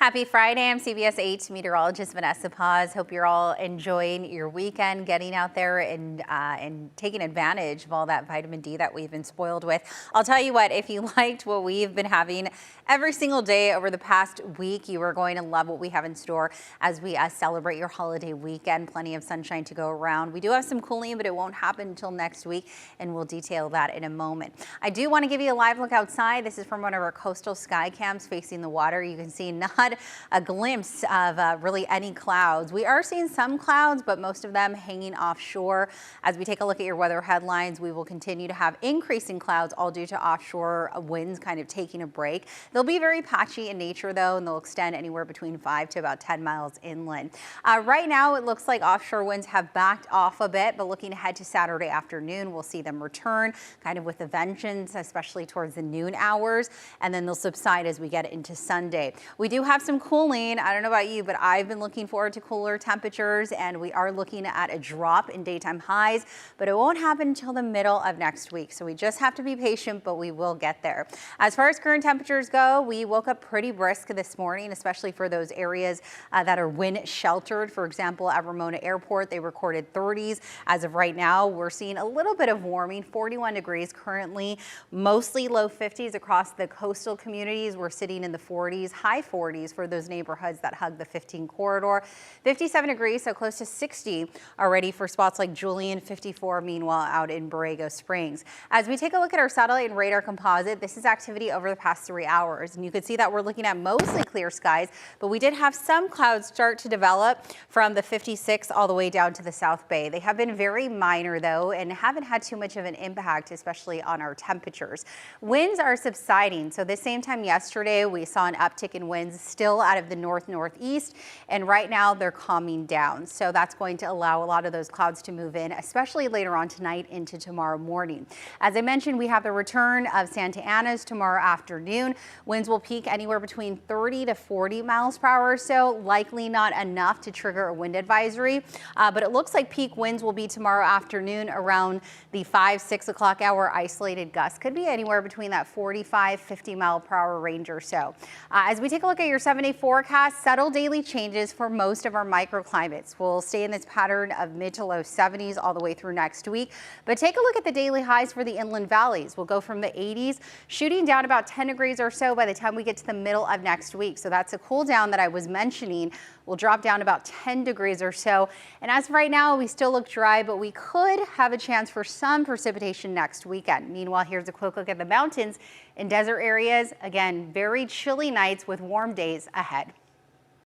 Happy Friday. I'm CBS 8 meteorologist Vanessa Paz. Hope you're all enjoying your weekend, getting out there and taking advantage of all that vitamin D that we've been spoiled with. I'll tell you what, if you liked what we've been having every single day over the past week, you are going to love what we have in store as we celebrate your holiday weekend. Plenty of sunshine to go around. We do have some cooling, but it won't happen until next week, and we'll detail that in a moment. I do want to give you a live look outside. This is from one of our coastal sky cams facing the water. You can see not a glimpse of really any clouds. We are seeing some clouds, but most of them hanging offshore. As we take a look at your weather headlines, we will continue to have increasing clouds, all due to offshore winds kind of taking a break. They'll be very patchy in nature though, and they'll extend anywhere between 5 to about 10 miles inland. Right now, it looks like offshore winds have backed off a bit, but looking ahead to Saturday afternoon, we'll see them return kind of with a vengeance, especially towards the noon hours, and then they'll subside as we get into Sunday. We do have some cooling. I don't know about you, but I've been looking forward to cooler temperatures, and we are looking at a drop in daytime highs, but it won't happen until the middle of next week. So we just have to be patient, but we will get there. As far as current temperatures go, we woke up pretty brisk this morning, especially for those areas that are wind sheltered. For example, at Ramona Airport, they recorded 30s. As of right now, we're seeing a little bit of warming, 41 degrees currently, mostly low 50s across the coastal communities. We're sitting in the 40s, high 40s for those neighborhoods that hug the 15 corridor. 57 degrees, so close to 60 already for spots like Julian, 54 meanwhile out in Borrego Springs. As we take a look at our satellite and radar composite, this is activity over the past 3 hours, and you can see that we're looking at mostly clear skies, but we did have some clouds start to develop from the 56 all the way down to the South Bay. They have been very minor though, and haven't had too much of an impact, especially on our temperatures. Winds are subsiding, so this same time yesterday we saw an uptick in winds still out of the northeast, and right now they're calming down. So that's going to allow a lot of those clouds to move in, especially later on tonight into tomorrow morning. As I mentioned, we have the return of Santa Ana's tomorrow afternoon. Winds will peak anywhere between 30 to 40 miles per hour or so, likely not enough to trigger a wind advisory, but it looks like peak winds will be tomorrow afternoon around the 5-6 o'clock hour. Isolated gusts could be anywhere between that 45-50 mile per hour range or so. As we take a look at your 7-day forecast, subtle daily changes for most of our microclimates. We'll stay in this pattern of mid to low 70s all the way through next week. But take a look at the daily highs for the inland valleys. We'll go from the 80s, shooting down about 10 degrees or so by the time we get to the middle of next week. So that's a cool down that I was mentioning. We'll drop down about 10 degrees or so. And as of right now, we still look dry, but we could have a chance for some precipitation next weekend. Meanwhile, here's a quick look at the mountains and desert areas. Again, very chilly nights with warm days ahead.